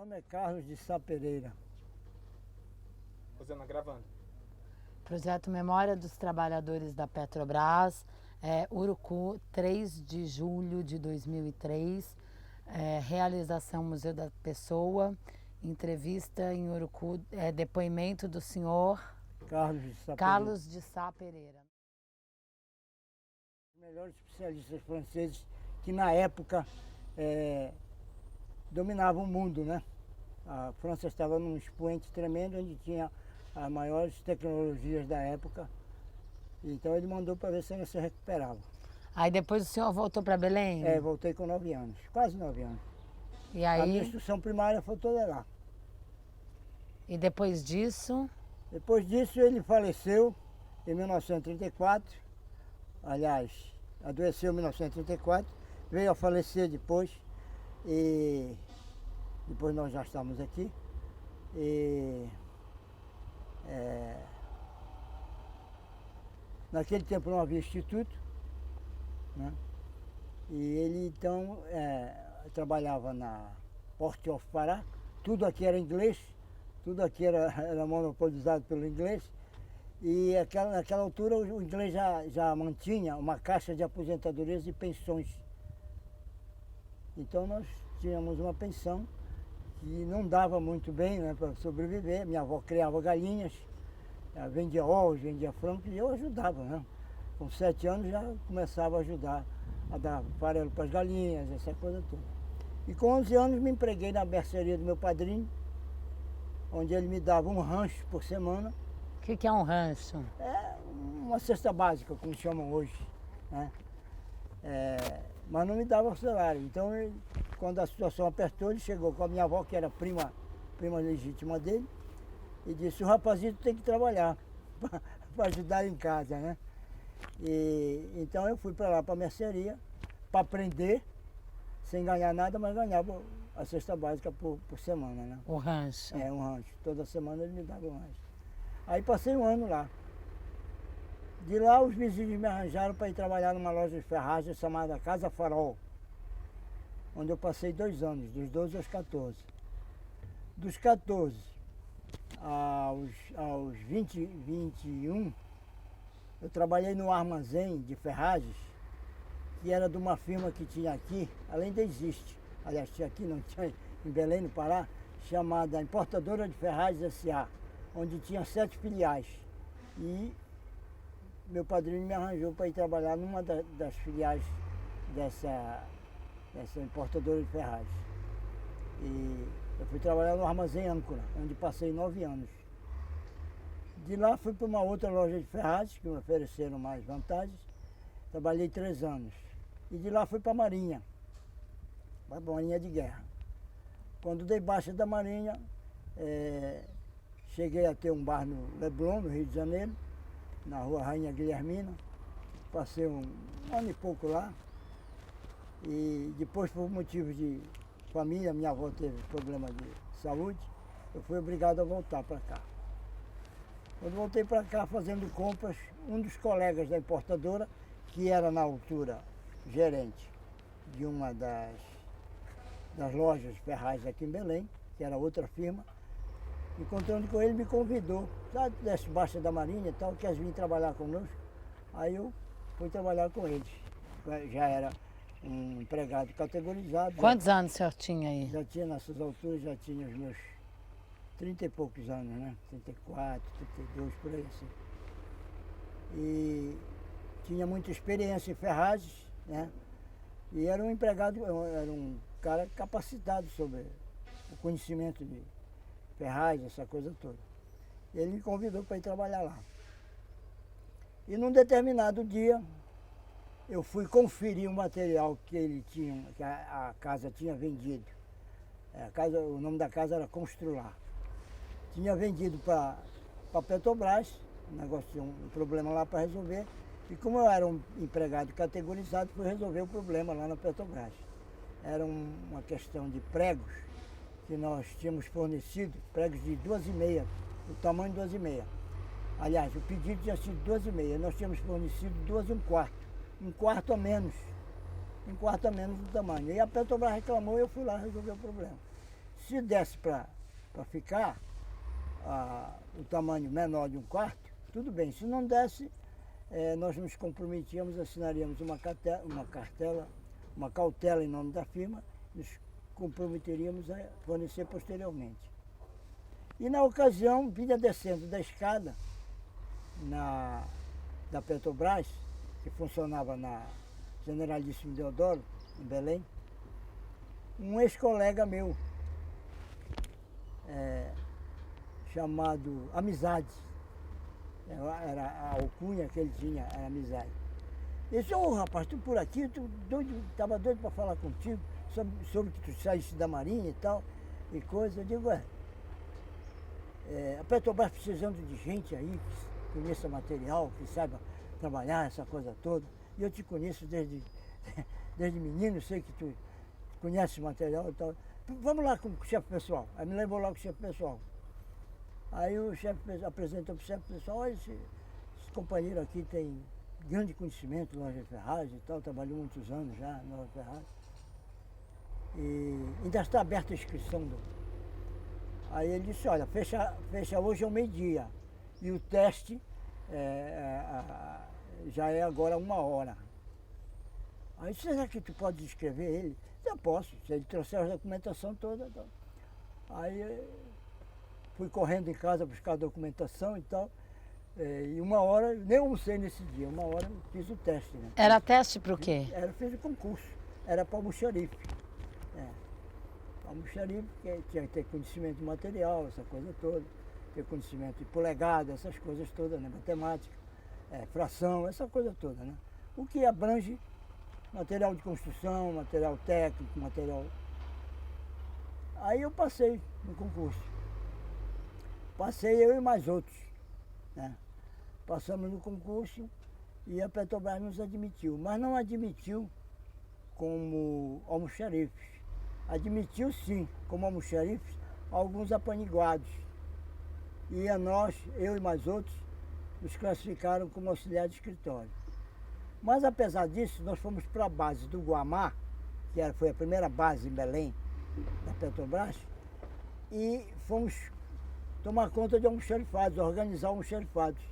nome é Carlos de Sá Pereira. Rosana, gravando. Projeto Memória dos Trabalhadores da Petrobras, Urucu, 3 de julho de 2003, realização Museu da Pessoa, entrevista em Urucu, depoimento do senhor Carlos de Sá Sá Pereira. Pereira. Os melhores especialistas franceses que na época dominavam o mundo, né? A França estava num expoente tremendo, onde tinha as maiores tecnologias da época. Então ele mandou para ver se ela se recuperava. Aí depois o senhor voltou para Belém? Voltei com 9 anos, quase 9 anos. E A minha aí, instrução primária foi toda lá. e depois disso, Depois disso ele faleceu em 1934, aliás, adoeceu em 1934, veio a falecer depois, e depois nós já estamos aqui. Naquele tempo não havia instituto, né? E ele então trabalhava na Port of Pará, tudo aqui era inglês, tudo aqui era monopolizado pelo inglês, e naquela altura o inglês já mantinha uma caixa de aposentadorias e pensões. Então nós tínhamos uma pensão que não dava muito bem, né, para sobreviver. Minha avó criava galinhas, vendia ovos, vendia frango, e eu ajudava, né? Com 7 anos já começava a ajudar a dar farelo para as galinhas, essa coisa toda. E com 11 anos me empreguei na mercearia do meu padrinho, onde ele me dava um rancho por semana. o que é um rancho? É uma cesta básica, como chamam hoje, né? Mas não me dava salário. Então, quando a situação apertou, ele chegou com a minha avó, que era prima legítima dele, e disse: o rapazito tem que trabalhar para ajudar em casa, né? Então eu fui para lá, para a mercearia, para aprender, sem ganhar nada, mas ganhava a cesta básica por semana, né? O rancho. Um rancho. Toda semana ele me dava um rancho. Aí passei um ano lá. De lá os vizinhos me arranjaram para ir trabalhar numa loja de ferragem chamada Casa Farol, onde eu passei 2 anos, dos 12 aos 14. Dos 14 aos 21, eu trabalhei no armazém de ferragens, que era de uma firma que tinha aqui, ainda existe, aliás, tinha aqui, não tinha em Belém, no Pará, chamada Importadora de Ferragens S.A., onde tinha 7 filiais. E meu padrinho me arranjou para ir trabalhar numa das filiais dessa importadora de ferragens. E eu fui trabalhar no armazém Âncora, onde passei 9 anos. De lá fui para uma outra loja de ferragens, que me ofereceram mais vantagens. Trabalhei 3 anos. E de lá fui para a Marinha de Guerra. Quando dei baixa da Marinha, cheguei a ter um bar no Leblon, no Rio de Janeiro, na rua Rainha Guilhermina. Passei um ano e pouco lá. E depois, por motivos de família, minha avó teve problema de saúde, eu fui obrigado a voltar para cá. Quando voltei para cá fazendo compras, um dos colegas da importadora, que era na altura gerente de uma das lojas de ferragens aqui em Belém, que era outra firma, encontrando com ele, me convidou, já desse baixa da Marinha e tal, quer vir trabalhar conosco. Aí eu fui trabalhar com eles. Já era um empregado categorizado. Quantos anos o senhor tinha aí? Já tinha, nessas alturas, já tinha os meus 30 e poucos anos, né? 34, 32, por aí assim. E tinha muita experiência em ferragens, né? E era um empregado, era um cara capacitado sobre o conhecimento de ferragem, essa coisa toda. Ele me convidou para ir trabalhar lá. E num determinado dia, eu fui conferir o material que ele tinha, que a casa tinha vendido. O nome da casa era Constrular. Tinha vendido para Petrobras, o negócio tinha um problema lá para resolver. E como eu era um empregado categorizado, fui resolver o problema lá na Petrobras. Era uma questão de pregos que nós tínhamos fornecido, pregos de 2,5, o tamanho de 2,5. Aliás, o pedido tinha sido 2,5, nós tínhamos fornecido 2,25, um quarto a menos do tamanho. E a Petrobras reclamou e eu fui lá resolver o problema. se desse para ficar o tamanho menor de um quarto, tudo bem. Se não desse, nós nos comprometíamos, assinaríamos uma cautela em nome da firma, nos comprometeríamos a fornecer posteriormente. E na ocasião, vinha descendo da escada da Petrobras, que funcionava na Generalíssimo Deodoro, em Belém, um ex-colega meu, chamado Amizade. Era a alcunha que ele tinha, era Amizade. Ele disse, rapaz, tu por aqui, estava doido para falar contigo, sobre que tu saísse da Marinha e tal, e coisa. Eu digo, a Petrobras precisando de gente aí, que conheça material, que saiba trabalhar, essa coisa toda. E eu te conheço desde menino, sei que tu conhece material e tal. Vamos lá com o chefe pessoal. Aí me levou lá com o chefe pessoal. Aí o chefe apresentou para o chefe pessoal, olha, esse companheiro aqui tem grande conhecimento em loja de ferragem e tal, trabalhou muitos anos já na loja de ferragem. E ainda está aberta a inscrição. Aí ele disse, olha, fecha hoje ao meio-dia. E o teste já é agora 1h. Aí será que tu pode escrever ele? Eu posso, se ele trouxer a documentação toda. Então. Aí fui correndo em casa buscar a documentação e tal. E 1h, nem almocei nesse dia, 1h eu fiz o teste. Né? Era teste para o quê? Fiz o concurso, era para almoxarife. Almoxarife, porque tinha que ter conhecimento de material, essa coisa toda, ter conhecimento de polegada, essas coisas todas, né? Matemática, fração, essa coisa toda, né? O que abrange material de construção, material técnico, material... Aí eu passei no concurso. Passei eu e mais outros, né? Passamos no concurso e a Petrobras nos admitiu, mas não admitiu como almoxarifes. Admitiu sim, como almoxarifes, alguns apaniguados. E a nós, eu e mais outros, nos classificaram como auxiliar de escritório. Mas apesar disso, nós fomos para a base do Guamá, que foi a primeira base em Belém da Petrobras, e fomos tomar conta de almoxarifados, organizar almoxarifados,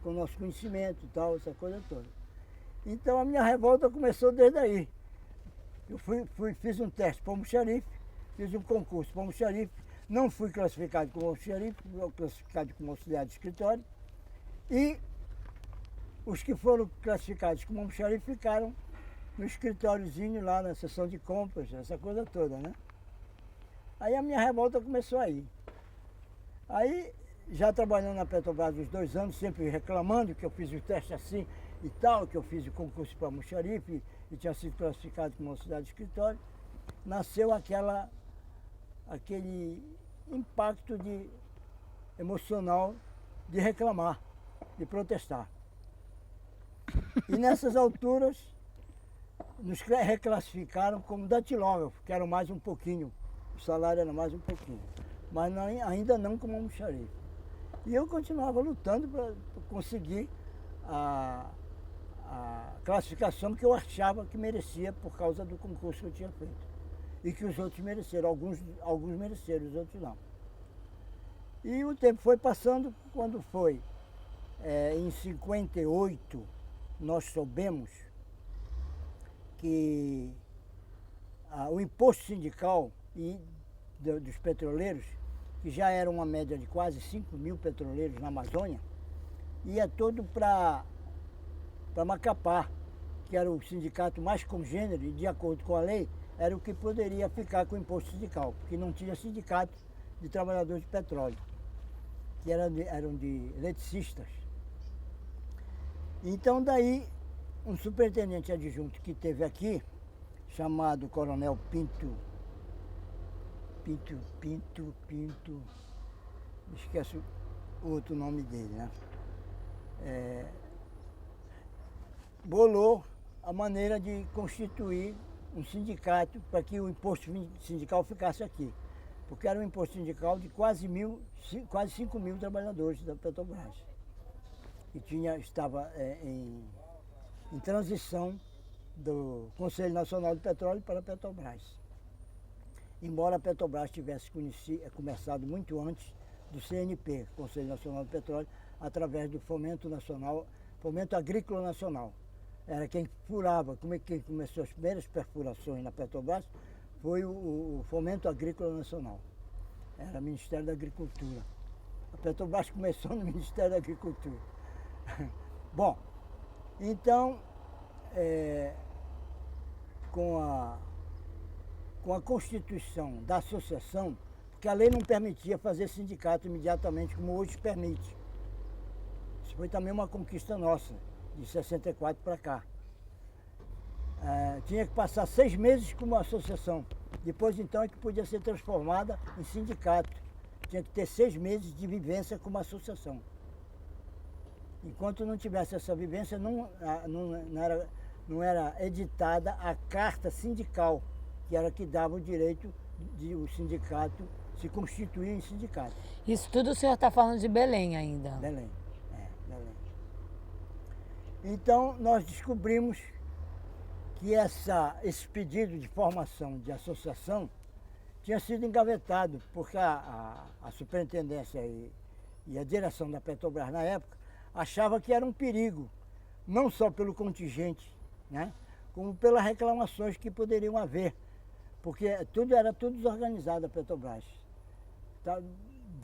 com nosso conhecimento e tal, essa coisa toda. Então a minha revolta começou desde aí. Eu fiz um teste para almoxarife, fiz um concurso para almoxarife, não fui classificado como almoxarife, fui classificado como auxiliar de escritório, e os que foram classificados como almoxarife ficaram no escritóriozinho lá na seção de compras, essa coisa toda, né? Aí a minha revolta começou aí. Aí, já trabalhando na Petrobras uns 2 anos, sempre reclamando que eu fiz o teste assim e tal, que eu fiz o concurso para almoxarife e tinha sido classificado como auxiliar de escritório, nasceu aquele impacto emocional de reclamar, de protestar. E nessas alturas nos reclassificaram como datilógrafo, que era mais um pouquinho, o salário era mais um pouquinho, mas ainda não como almoxarife. E eu continuava lutando para conseguir a classificação que eu achava que merecia por causa do concurso que eu tinha feito. E que os outros mereceram, alguns mereceram, os outros não. E o tempo foi passando, quando foi em 58, nós soubemos que o imposto sindical dos petroleiros, que já era uma média de quase 5 mil petroleiros na Amazônia, ia todo para Macapá, que era o sindicato mais congênero e, de acordo com a lei, era o que poderia ficar com o imposto sindical, porque não tinha sindicato de trabalhadores de petróleo, que eram de eletricistas. Então daí, um superintendente adjunto que teve aqui, chamado Coronel Pinto, esqueço o outro nome dele, né? Bolou a maneira de constituir um sindicato para que o imposto sindical ficasse aqui. Porque era um imposto sindical de quase 5 mil trabalhadores da Petrobras. E estava em transição do Conselho Nacional de Petróleo para a Petrobras. embora a Petrobras tivesse começado muito antes do CNP, Conselho Nacional do Petróleo, através do Fomento Nacional, Fomento Agrícola Nacional. Era quem furava, quem começou as primeiras perfurações na Petrobras foi o Fomento Agrícola Nacional. Era o Ministério da Agricultura. A Petrobras começou no Ministério da Agricultura. Bom, então, com a constituição da associação, porque a lei não permitia fazer sindicato imediatamente, como hoje permite. Isso foi também uma conquista nossa, de 64 para cá. Tinha que passar 6 meses como associação. Depois, então, é que podia ser transformada em sindicato. Tinha que ter 6 meses de vivência como associação. Enquanto não tivesse essa vivência, não era editada a carta sindical, que era que dava o direito de o sindicato se constituir em sindicato. Isso tudo o senhor está falando de Belém ainda? Belém, Belém. Então, nós descobrimos que esse pedido de formação de associação tinha sido engavetado, porque a superintendência e a direção da Petrobras na época achava que era um perigo, não só pelo contingente, né, como pelas reclamações que poderiam haver, porque era tudo desorganizado a Petrobras.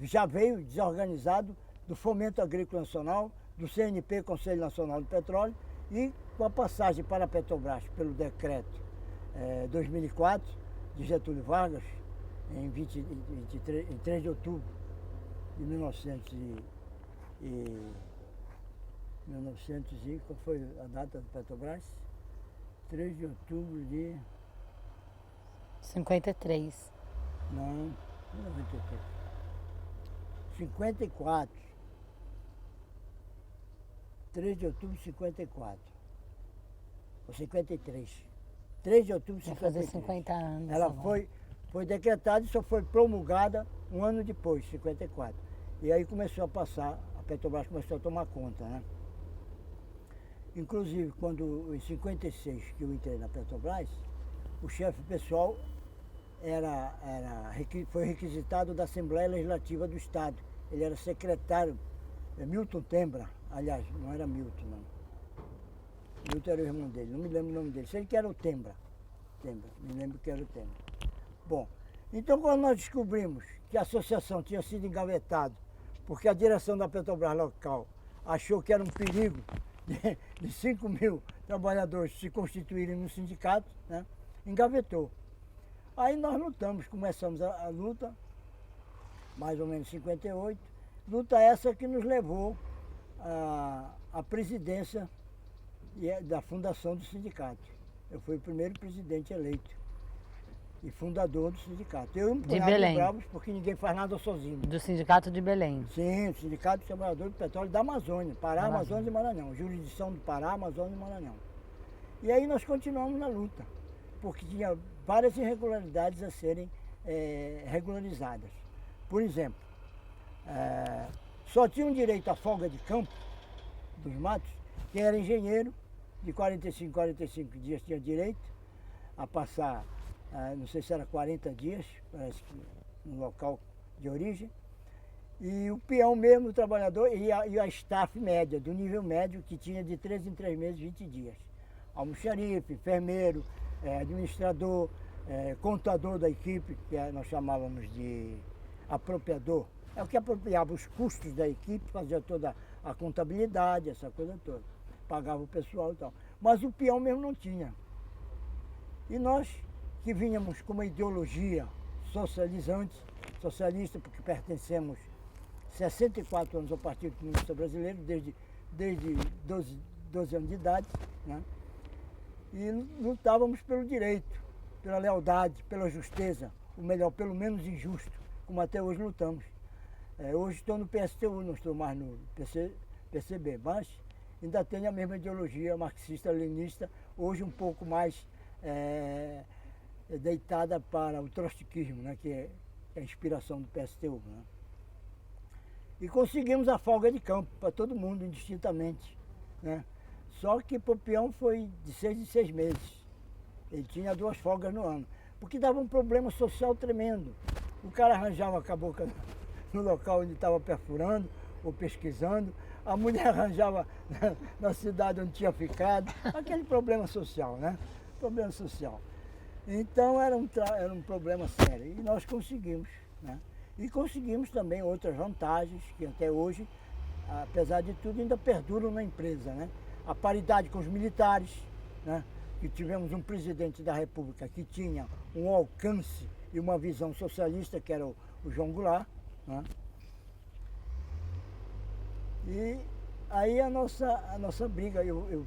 Já veio desorganizado do Fomento Agrícola Nacional, do CNP, Conselho Nacional do Petróleo, e com a passagem para a Petrobras pelo decreto 2004 de Getúlio Vargas, em 3 de outubro de 1900 qual foi a data da Petrobras? 3 de outubro de... 53. Não, 93. 54. 3 de outubro de 54. Ou 53. 3 de outubro de 53. Vai fazer 50 anos. Ela foi decretada e só foi promulgada um ano depois, 54. E aí começou a passar, a Petrobras começou a tomar conta, né? Inclusive, em 56, que eu entrei na Petrobras, o chefe pessoal foi requisitado da Assembleia Legislativa do Estado. Ele era secretário, Milton Tembra, aliás, não era Milton, não. Milton era o irmão dele, não me lembro o nome dele. Sei que era o Tembra, me lembro que era o Tembra. Bom, então quando nós descobrimos que a associação tinha sido engavetada, porque a direção da Petrobras local achou que era um perigo de 5 mil trabalhadores se constituírem no sindicato, né, engavetou. Aí nós lutamos, começamos a luta, mais ou menos em 58, luta essa que nos levou à presidência da fundação do sindicato. Eu fui o primeiro presidente eleito e fundador do sindicato. Eu e um punhado de bravos, porque ninguém faz nada sozinho. Do Sindicato de Belém. Sim, o Sindicato dos Trabalhadores do Petróleo da Amazônia, Pará, Amazonas e Maranhão, jurisdição do Pará, Amazonas e Maranhão. E aí nós continuamos na luta, porque tinha várias irregularidades a serem regularizadas. Por exemplo, só tinham direito à folga de campo dos matos quem era engenheiro, de 45 dias tinha direito a passar, não sei se era 40 dias, parece que no local de origem, e o peão mesmo, o trabalhador, e a staff média, do nível médio, que tinha de 3 em 3 meses, 20 dias. Almoxarife, enfermeiro, administrador, contador da equipe, que nós chamávamos de apropriador. É o que apropriava os custos da equipe, fazia toda a contabilidade, essa coisa toda. Pagava o pessoal e tal. Mas o peão mesmo não tinha. E nós, que vínhamos com uma ideologia socializante, socialista, porque pertencemos 64 anos ao Partido Comunista Brasileiro, desde 12 anos de idade, né? E lutávamos pelo direito, pela lealdade, pela justeza, o melhor, pelo menos injusto, como até hoje lutamos. Hoje estou no PSTU, não estou mais no PCB, mas ainda tenho a mesma ideologia marxista-leninista, hoje um pouco mais deitada para o trotskismo, né, que é a inspiração do PSTU. Né? E conseguimos a folga de campo para todo mundo, indistintamente. Né? Só que para o peão foi de 6 em 6 meses. Ele tinha 2 folgas no ano. porque dava um problema social tremendo. O cara arranjava a cabocla no local onde estava perfurando ou pesquisando, a mulher arranjava na cidade onde tinha ficado, aquele problema social, né? Problema social. Então era um problema sério e nós conseguimos, né? E conseguimos também outras vantagens que até hoje, apesar de tudo, ainda perduram na empresa, né? A paridade com os militares, né? Que tivemos um presidente da República que tinha um alcance e uma visão socialista, que era o João Goulart, né? E aí a nossa briga,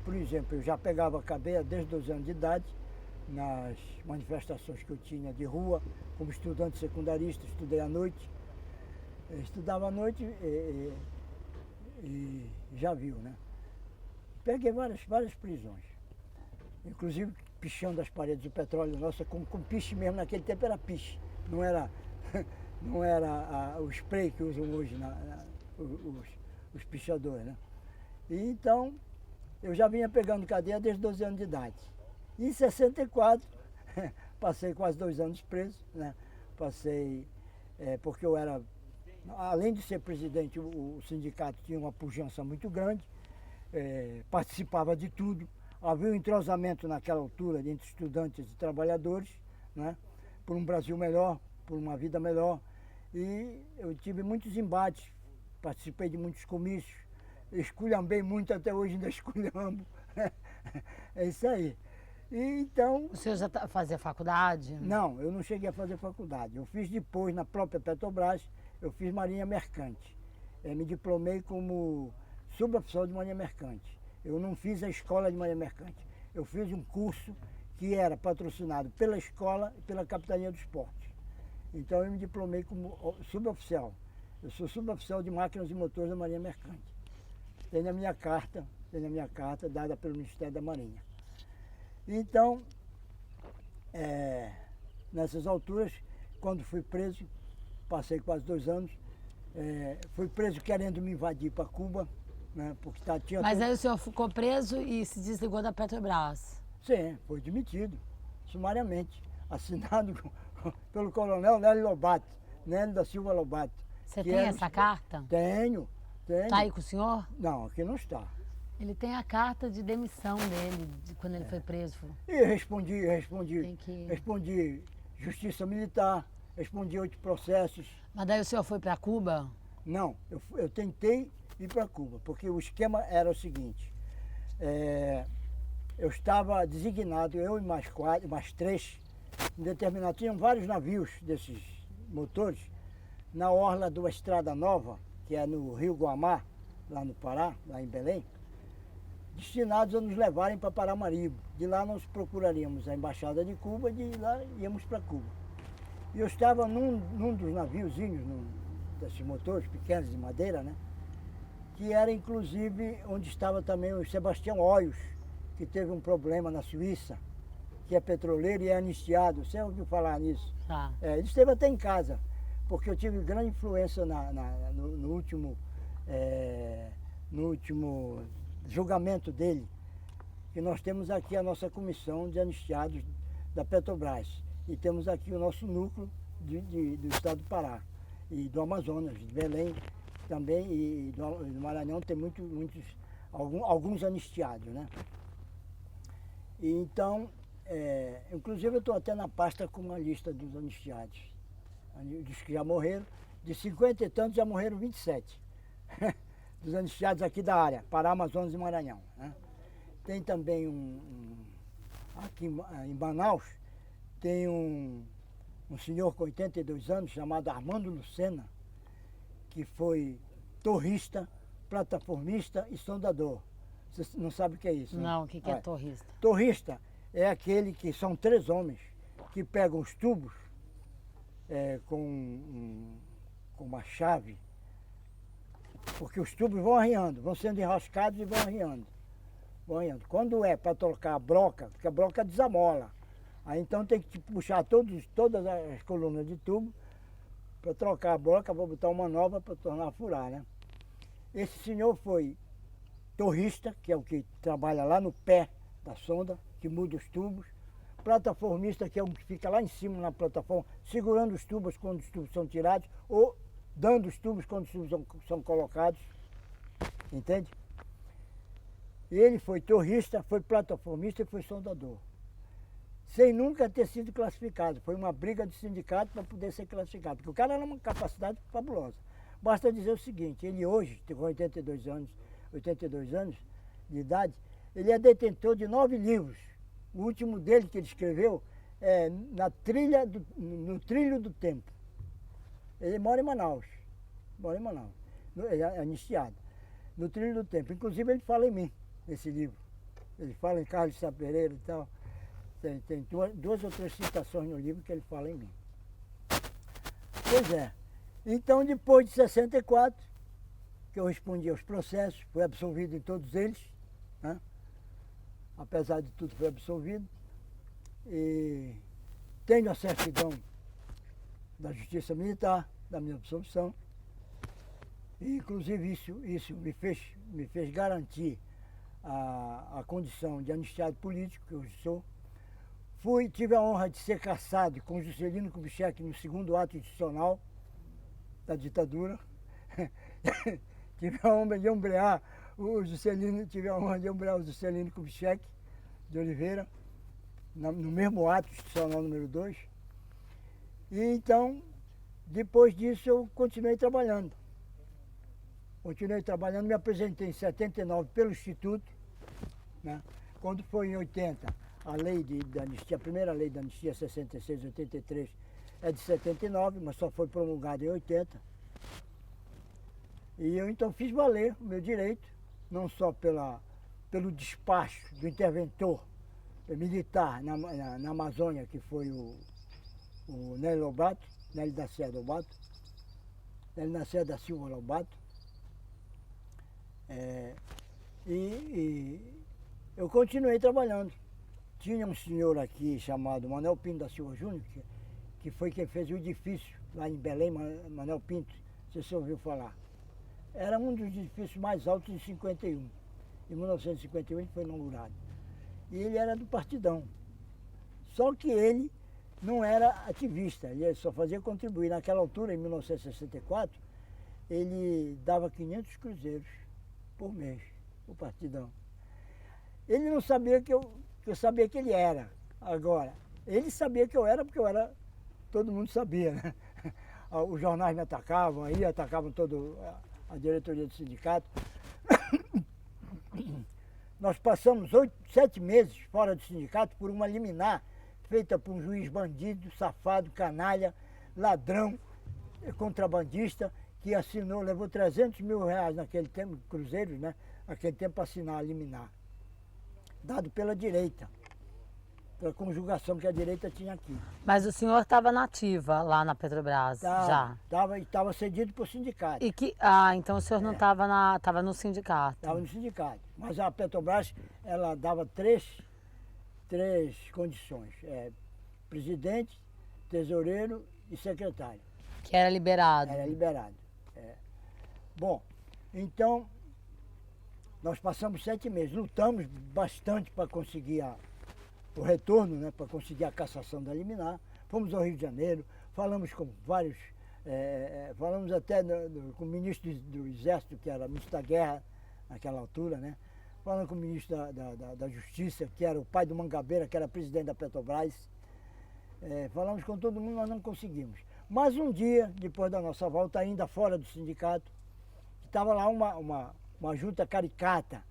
por exemplo, eu já pegava a cadeia desde 12 anos de idade, nas manifestações que eu tinha de rua, como estudante secundarista, estudei à noite. Estudava à noite e já viu, né? Peguei várias prisões. Inclusive pichando as paredes do petróleo nossa, com piche mesmo, naquele tempo era piche. Não era, não era o spray que usam hoje os pichadores, né? E então, eu já vinha pegando cadeia desde 12 anos de idade. E em 64, passei quase 2 anos preso, né? Passei, porque eu era, além de ser presidente, o sindicato tinha uma pujança muito grande, participava de tudo. Havia um entrosamento naquela altura entre estudantes e trabalhadores, né? Por um Brasil melhor, por uma vida melhor. E eu tive muitos embates, participei de muitos comícios, esculhambei muito, até hoje ainda esculhambo. É isso aí. E então... O senhor já fazia faculdade? Não, eu não cheguei a fazer faculdade. Eu fiz depois, na própria Petrobras, eu fiz Marinha Mercante. Me diplomei como suboficial de Marinha Mercante. Eu não fiz a escola de Marinha Mercante. Eu fiz um curso que era patrocinado pela escola e pela Capitania dos Portos. Então eu me diplomei como suboficial. Eu sou suboficial de máquinas e motores da Marinha Mercante. Tenho a minha carta dada pelo Ministério da Marinha. Então, nessas alturas, quando fui preso, passei quase 2 anos, fui preso querendo me invadir para Cuba, né, porque tinha... Mas aí o senhor ficou preso e se desligou da Petrobras? Sim, foi demitido, sumariamente, assinado pelo coronel Nélio Lobato, Nélio da Silva Lobato. Você tem essa carta? Tenho. Tá aí com o senhor? Não, aqui não está. Ele tem a carta de demissão dele, de quando ele foi preso. E respondi justiça militar, respondi 8 processos. Mas daí o senhor foi para Cuba? Não, eu tentei ir para Cuba, porque o esquema era o seguinte, eu estava designado, eu e mais 3, em determinado, tinham vários navios desses motores, na orla de uma estrada nova, que é no Rio Guamá, lá no Pará, lá em Belém, destinados a nos levarem para Paramaribo. De lá nós procuraríamos a Embaixada de Cuba e de lá íamos para Cuba. E eu estava num dos naviozinhos, desses motores pequenos de madeira, né? Que era inclusive onde estava também o Sebastião Olhos, que teve um problema na Suíça, que é petroleiro e é anistiado. Você ouviu falar nisso? Tá. Ele esteve até em casa, porque eu tive grande influência no último julgamento dele, que nós temos aqui a nossa comissão de anistiados da Petrobras e temos aqui o nosso núcleo do estado do Pará e do Amazonas, de Belém também e do Maranhão tem alguns anistiados, né? E então, inclusive eu estou até na pasta com uma lista dos anistiados, dos que já morreram, de 50 e tantos já morreram 27. Dos anistiados aqui da área, Pará, Amazonas e Maranhão, né? Tem também aqui em Manaus, tem um senhor com 82 anos, chamado Armando Lucena, que foi torrista, plataformista e sondador. Você não sabe o que é isso, né? Não, o que é torrista? Torrista é aquele que são 3 homens que pegam os tubos com uma chave, porque os tubos vão arriando, vão sendo enroscados e vão arriando. Quando é para trocar a broca, porque a broca desamola, aí então tem que puxar todas as colunas de tubo para trocar a broca, para botar uma nova para tornar a furar, né? Esse senhor foi torrista, que é o que trabalha lá no pé da sonda, que muda os tubos, plataformista, que é um que fica lá em cima na plataforma, segurando os tubos quando os tubos são tirados, ou dando os tubos quando os tubos são colocados, entende? Ele foi torrista, foi plataformista e foi soldador. Sem nunca ter sido classificado. Foi uma briga do sindicato para poder ser classificado. Porque o cara era uma capacidade fabulosa. Basta dizer o seguinte, ele hoje, tem 82 anos de idade, ele é detentor de 9 livros. O último dele que ele escreveu é no Trilho do Tempo. Ele mora em Manaus. Ele é anistiado. No Trilho do Tempo. Inclusive ele fala em mim, nesse livro. Ele fala em Carlos Sá Pereira e tal. Tem duas ou três citações no livro que ele fala em mim. Pois é. Então, depois de 64, que eu respondi aos processos, fui absolvido em todos eles, né? Apesar de tudo, fui absolvido. E tenho a certidão da Justiça Militar, da minha absolvição. E, inclusive, isso me fez garantir a condição de anistiado político, que hoje sou. Tive a honra de ser cassado com Juscelino Kubitschek no segundo ato institucional da ditadura. Tive a honra de ombrear o Juscelino Kubitschek de Oliveira, no mesmo ato institucional número 2. E então, depois disso, eu continuei trabalhando. Me apresentei em 79 pelo Instituto, né? Quando foi em 80, a lei da anistia, a primeira lei da anistia, 66, 83, é de 79, mas só foi promulgada em 80. E eu então fiz valer o meu direito, não só pelo despacho do interventor militar na Amazônia, que foi o Nélio da Silva Lobato. E eu continuei trabalhando. Tinha um senhor aqui chamado Manuel Pinto da Silva Júnior, que foi quem fez o edifício lá em Belém, Manuel Pinto, você ouviu falar. Era um dos edifícios mais altos de 51. Em 1951 ele foi inaugurado. E ele era do Partidão. Só que ele não era ativista, ele só fazia contribuir. Naquela altura, em 1964, ele dava 500 cruzeiros por mês, o Partidão. Ele não sabia que eu sabia que ele era. Agora, ele sabia que eu era porque todo mundo sabia, né? Os jornais me atacavam, aí atacavam toda a diretoria do sindicato. Nós passamos 7 meses fora do sindicato por uma liminar feita por um juiz bandido, safado, canalha, ladrão, contrabandista, que assinou, levou 300 mil reais naquele tempo, cruzeiros, né? Naquele tempo para assinar a liminar. Dado pela direita, pela conjugação que a direita tinha aqui. Mas o senhor estava na ativa lá na Petrobras, já? Estava cedido para o sindicato. Então o senhor não estava no sindicato? Estava no sindicato. Mas a Petrobras, ela dava três condições. Presidente, tesoureiro e secretário. Que era liberado? Era liberado. Bom, então, nós passamos 7 meses, lutamos bastante para conseguir o retorno, né, para conseguir a cassação da liminar. Fomos ao Rio de Janeiro, falamos com vários, falamos até com o ministro do Exército, que era ministro da Guerra naquela altura, né? Falamos com o ministro da Justiça, que era o pai do Mangabeira, que era presidente da Petrobras. Falamos com todo mundo, nós não conseguimos. Mas um dia, depois da nossa volta, ainda fora do sindicato, estava lá uma junta caricata,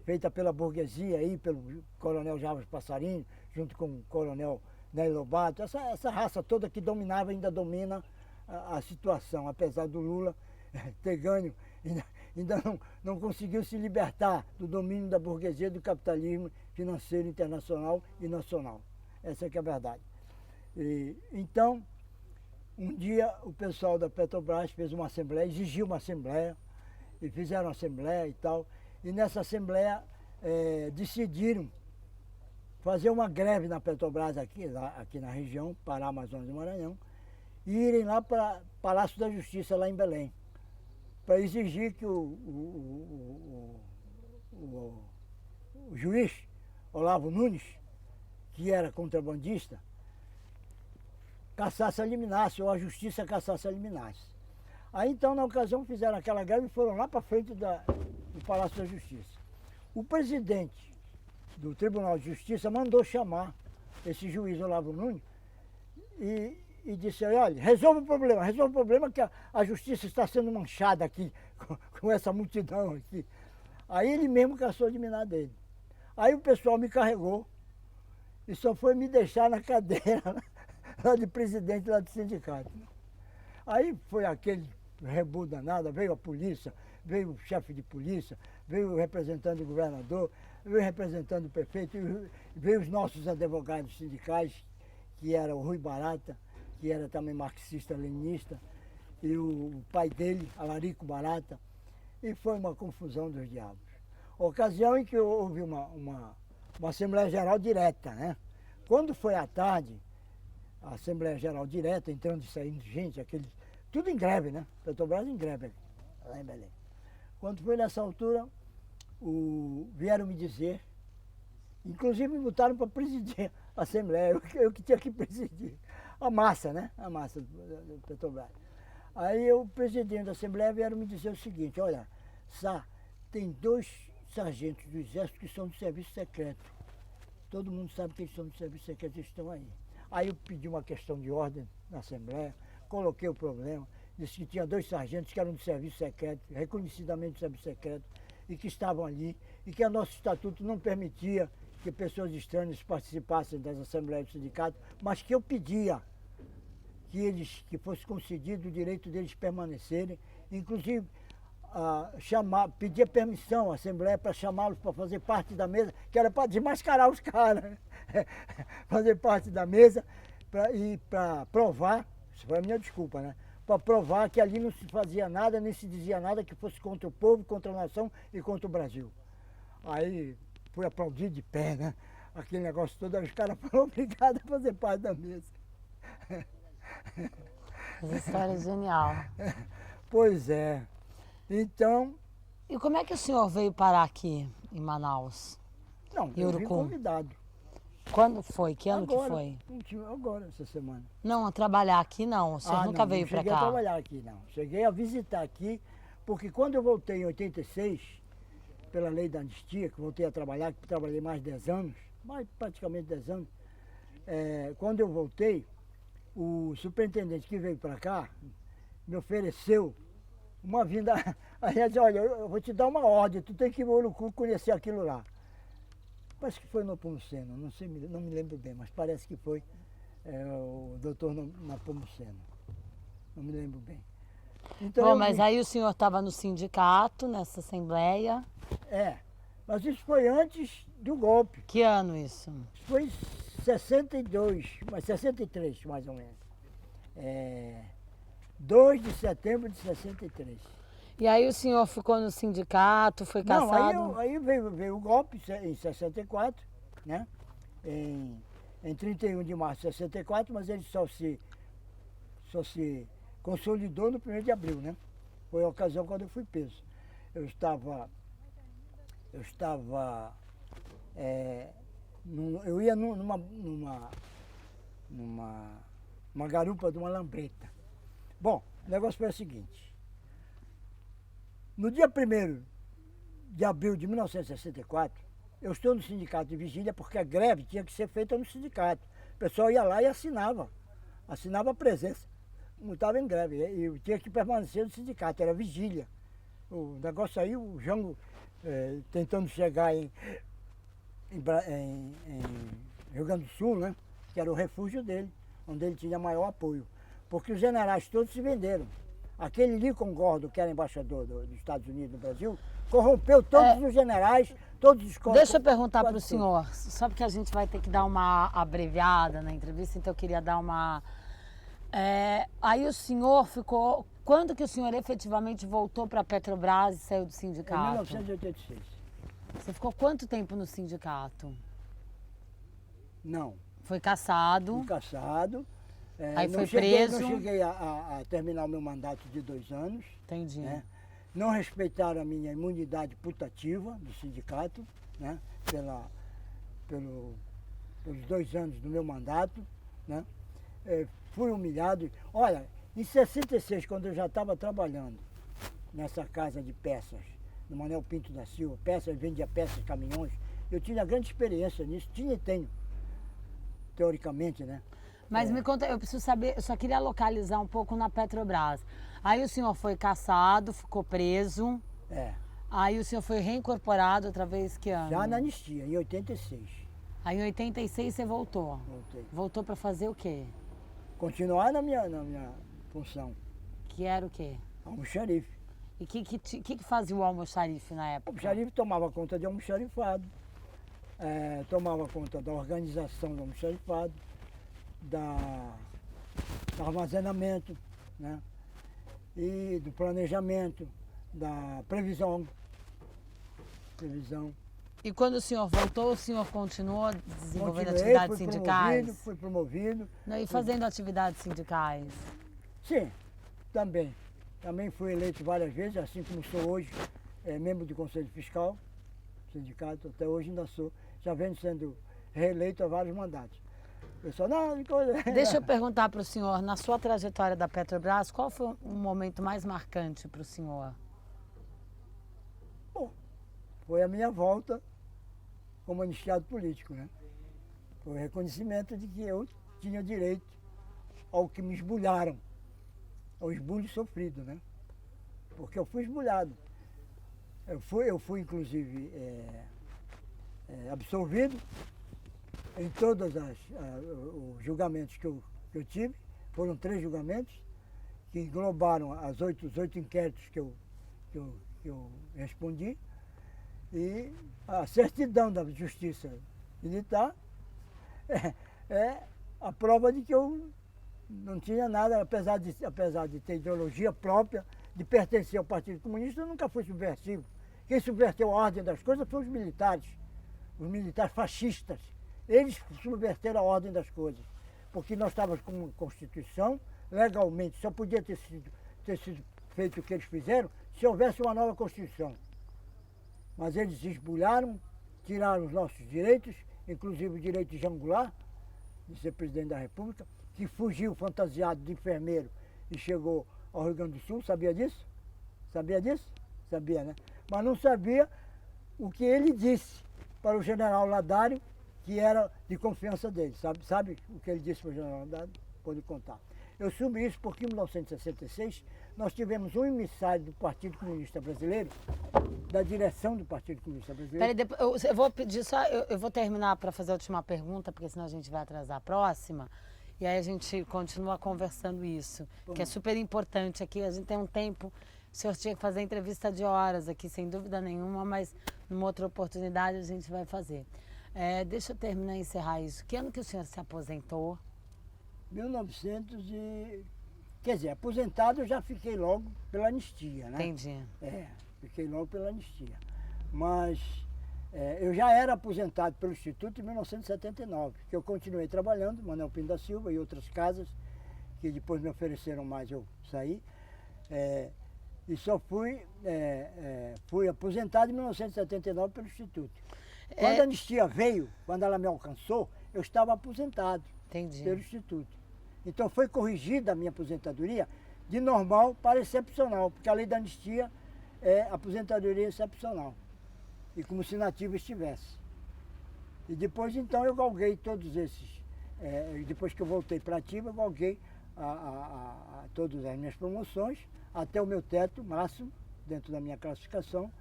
feita pela burguesia, aí, pelo coronel Javas Passarinho, junto com o coronel Nélio Lobato, essa raça toda que dominava, ainda domina a situação, apesar do Lula ter ganho, ainda não conseguiu se libertar do domínio da burguesia, do capitalismo financeiro internacional e nacional. Essa é que é a verdade. Então, um dia o pessoal da Petrobras fez uma assembleia, exigiu uma assembleia, e fizeram uma assembleia e tal, e nessa assembleia decidiram fazer uma greve na Petrobras aqui na região, Pará, Amazonas e Maranhão, e irem lá para o Palácio da Justiça, lá em Belém, para exigir que o juiz Olavo Nunes que era contrabandista, cassasse a liminasse, ou a justiça cassasse a liminasse. Aí então, na ocasião, fizeram aquela greve e foram lá para frente do Palácio da Justiça. O presidente do Tribunal de Justiça mandou chamar esse juiz Olavo Nunes e disse, olha, resolva o problema que a justiça está sendo manchada aqui com essa multidão aqui. Aí ele mesmo cassou a liminar dele. Aí o pessoal me carregou e só foi me deixar na cadeira lá de presidente lá do sindicato. Aí foi aquele rebu danado, veio a polícia, veio o chefe de polícia, veio o representante do governador, veio o representante do prefeito, veio os nossos advogados sindicais, que era o Rui Barata, que era também marxista-leninista, e o pai dele, Alarico Barata, e foi uma confusão dos diabos. Ocasião em que houve uma Assembleia Geral direta, né? Quando foi à tarde, a Assembleia Geral direta, entrando e saindo gente, tudo em greve, né? Petrobras em greve, lá em Belém. Quando foi nessa altura, vieram me dizer, inclusive me botaram para presidir a Assembleia, eu que tinha que presidir. A massa, né? A massa do Petrobras. Aí o presidente da Assembleia vieram me dizer o seguinte, olha, Sá, tem 2 sargentos do Exército que são do Serviço Secreto. Todo mundo sabe que eles são do Serviço Secreto, eles estão aí. Aí eu pedi uma questão de ordem na Assembleia, coloquei o problema, disse que tinha 2 sargentos que eram do Serviço Secreto, reconhecidamente do Serviço Secreto, e que estavam ali, e que o nosso estatuto não permitia que pessoas estranhas participassem das Assembleias do Sindicato, mas que eu pedia que fosse concedido o direito deles permanecerem, inclusive pedia permissão à Assembleia para chamá-los para fazer parte da mesa, que era para desmascarar os caras, né? Fazer parte da mesa e para provar, isso foi a minha desculpa, né? Para provar que ali não se fazia nada, nem se dizia nada que fosse contra o povo, contra a nação e contra o Brasil. Aí fui aplaudido de pé, né? Aquele negócio todo, aí os caras foram obrigados a fazer parte da mesa. Essa história é genial. Pois é. Então... E como é que o senhor veio parar aqui em Manaus? Não, eu vim convidado. Quando foi? Que ano agora, que foi? Agora, essa semana. Não, a trabalhar aqui não. O senhor nunca veio para cá? Não cheguei a trabalhar aqui, não. Cheguei a visitar aqui, porque quando eu voltei em 86, pela lei da anistia, que voltei a trabalhar, que trabalhei mais de 10 anos, praticamente 10 anos, quando eu voltei, o superintendente que veio para cá me ofereceu uma vinda. Aí ele disse, olha, eu vou te dar uma ordem, tu tem que ir em Urucu conhecer aquilo lá. Parece que foi no Nepomuceno, não me lembro bem, mas parece que foi o doutor Nepomuceno. Não me lembro bem. Então, bom, mas aí o senhor estava no sindicato, nessa assembleia? Mas isso foi antes do golpe. Que ano isso? Isso foi em 62, mas 63 mais ou menos. 2 de setembro de 63. E aí o senhor ficou no sindicato, foi cassado? Não, aí veio o golpe em 64, né? Em 31 de março de 64, mas ele só se consolidou no 1º de abril, né? Foi a ocasião quando eu fui preso. Eu ia numa garupa de uma lambreta. Bom, o negócio foi o seguinte. No dia 1º de abril de 1964, eu estou no sindicato de vigília porque a greve tinha que ser feita no sindicato. O pessoal ia lá e assinava a presença. Não estava em greve, e eu tinha que permanecer no sindicato, era vigília. O negócio aí, o Jango tentando chegar em Rio Grande do Sul, né? Que era o refúgio dele, onde ele tinha maior apoio. Porque os generais todos se venderam. Aquele Lincoln Gordon, que era embaixador dos Estados Unidos no Brasil, corrompeu todos os generais, todos os corpos. Deixa eu perguntar para o senhor, só porque a gente vai ter que dar uma abreviada na entrevista, então eu queria dar uma... aí o senhor ficou... Quando que o senhor efetivamente voltou para a Petrobras e saiu do sindicato? Em 1986. Você ficou quanto tempo no sindicato? Não. Foi cassado. Fui cassado. Aí foi preso. Não cheguei a terminar o meu mandato de 2 anos. Entendi. Né? Não respeitaram a minha imunidade putativa do sindicato, né? pelos 2 anos do meu mandato, né? Fui humilhado. Olha, em 66, quando eu já estava trabalhando nessa casa de peças, no Manuel Pinto da Silva, vendia peças, caminhões, eu tinha grande experiência nisso, tinha e tenho, teoricamente, né? Mas me conta, eu preciso saber, eu só queria localizar um pouco na Petrobras. Aí o senhor foi cassado, ficou preso. É, Aí o senhor foi reincorporado outra vez que ano? já na anistia, em 86, Aí em 86 você voltou. voltei. Voltou para fazer o quê? Continuar na minha função, Que era o quê? almoxarife. E o que fazia o almoxarife na O época? almoxarife tomava conta de almoxarifado, tomava conta da organização do almoxarifado, do armazenamento, né? E do planejamento, da previsão. E quando o senhor voltou, o senhor continuou desenvolvendo Continuei, atividades sindicais? fui promovido. Não, e fazendo atividades sindicais? Sim, também. Também fui eleito várias vezes, assim como sou hoje, membro do Conselho Fiscal, sindicato, até hoje ainda sou. Já venho sendo reeleito há vários mandatos. O pessoal, não, coisa. Deixa eu perguntar para o senhor, na sua trajetória da Petrobras, qual foi o momento mais marcante para o senhor? Bom, foi a minha volta como anistiado político, né? Foi o reconhecimento de que eu tinha direito ao que me esbulharam, ao esbulho sofrido, né? Porque eu fui esbulhado. Eu fui inclusive, absolvido em todos os julgamentos que eu tive. Foram 3 julgamentos que englobaram os 8 inquéritos que eu respondi. E a certidão da justiça militar é a prova de que eu não tinha nada, apesar de ter ideologia própria, de pertencer ao Partido Comunista, eu nunca fui subversivo. Quem subverteu a ordem das coisas foram os militares fascistas. Eles subverteram a ordem das coisas, porque nós estávamos com uma Constituição, legalmente, só podia ter sido feito o que eles fizeram se houvesse uma nova Constituição. Mas eles esbulharam, tiraram os nossos direitos, inclusive o direito de Jango Goulart, de ser presidente da República, que fugiu fantasiado de enfermeiro e chegou ao Rio Grande do Sul. Sabia disso? Sabia disso? Sabia, né? Mas não sabia o que ele disse para o general Ladário, que era de confiança dele. Sabe o que ele disse para o general Ladário? Pode contar. Eu soube isso porque em 1966 nós tivemos um emissário do Partido Comunista Brasileiro, da direção do Partido Comunista Brasileiro. Peraí, eu vou pedir só, eu vou terminar para fazer a última pergunta, porque senão a gente vai atrasar a próxima. E aí a gente continua conversando isso, que é super importante aqui. A gente tem um tempo, o senhor tinha que fazer entrevista de horas aqui, sem dúvida nenhuma, mas numa outra oportunidade a gente vai fazer. Deixa eu terminar e encerrar isso. Que ano que o senhor se aposentou? 1900 e... Quer dizer, aposentado eu já fiquei logo pela anistia, né? Entendi. Fiquei logo pela anistia. Mas eu já era aposentado pelo Instituto em 1979, que eu continuei trabalhando, Manuel Pinto da Silva e outras casas, que depois me ofereceram mais, eu saí. E só fui aposentado em 1979 pelo Instituto. Quando a anistia veio, quando ela me alcançou, eu estava aposentado. Entendi. Pelo Instituto. Então foi corrigida a minha aposentadoria de normal para excepcional, porque a lei da anistia é aposentadoria excepcional. E como se nativa estivesse. E depois então eu galguei todos esses, depois que eu voltei para ativa, eu galguei a todas as minhas promoções, até o meu teto máximo, dentro da minha classificação,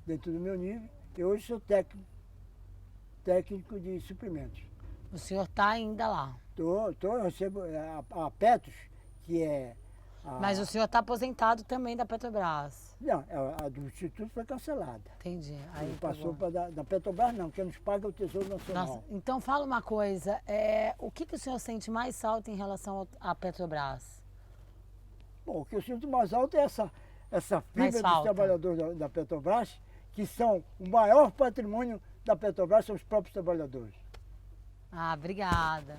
dentro do meu nível. E hoje sou técnico de suprimentos. O senhor está ainda lá? Eu recebo a Petros, que é... Mas o senhor está aposentado também da Petrobras? Não, a do Instituto foi cancelada. Entendi. Aí Ele passou para da Petrobras, não, quem nos paga é o Tesouro Nacional. Nossa, então fala uma coisa, o que o senhor sente mais falta em relação à Petrobras? Bom, o que eu sinto mais alto é essa fibra dos trabalhadores da Petrobras, que são o maior patrimônio da Petrobras, são os próprios trabalhadores. Ah, obrigada.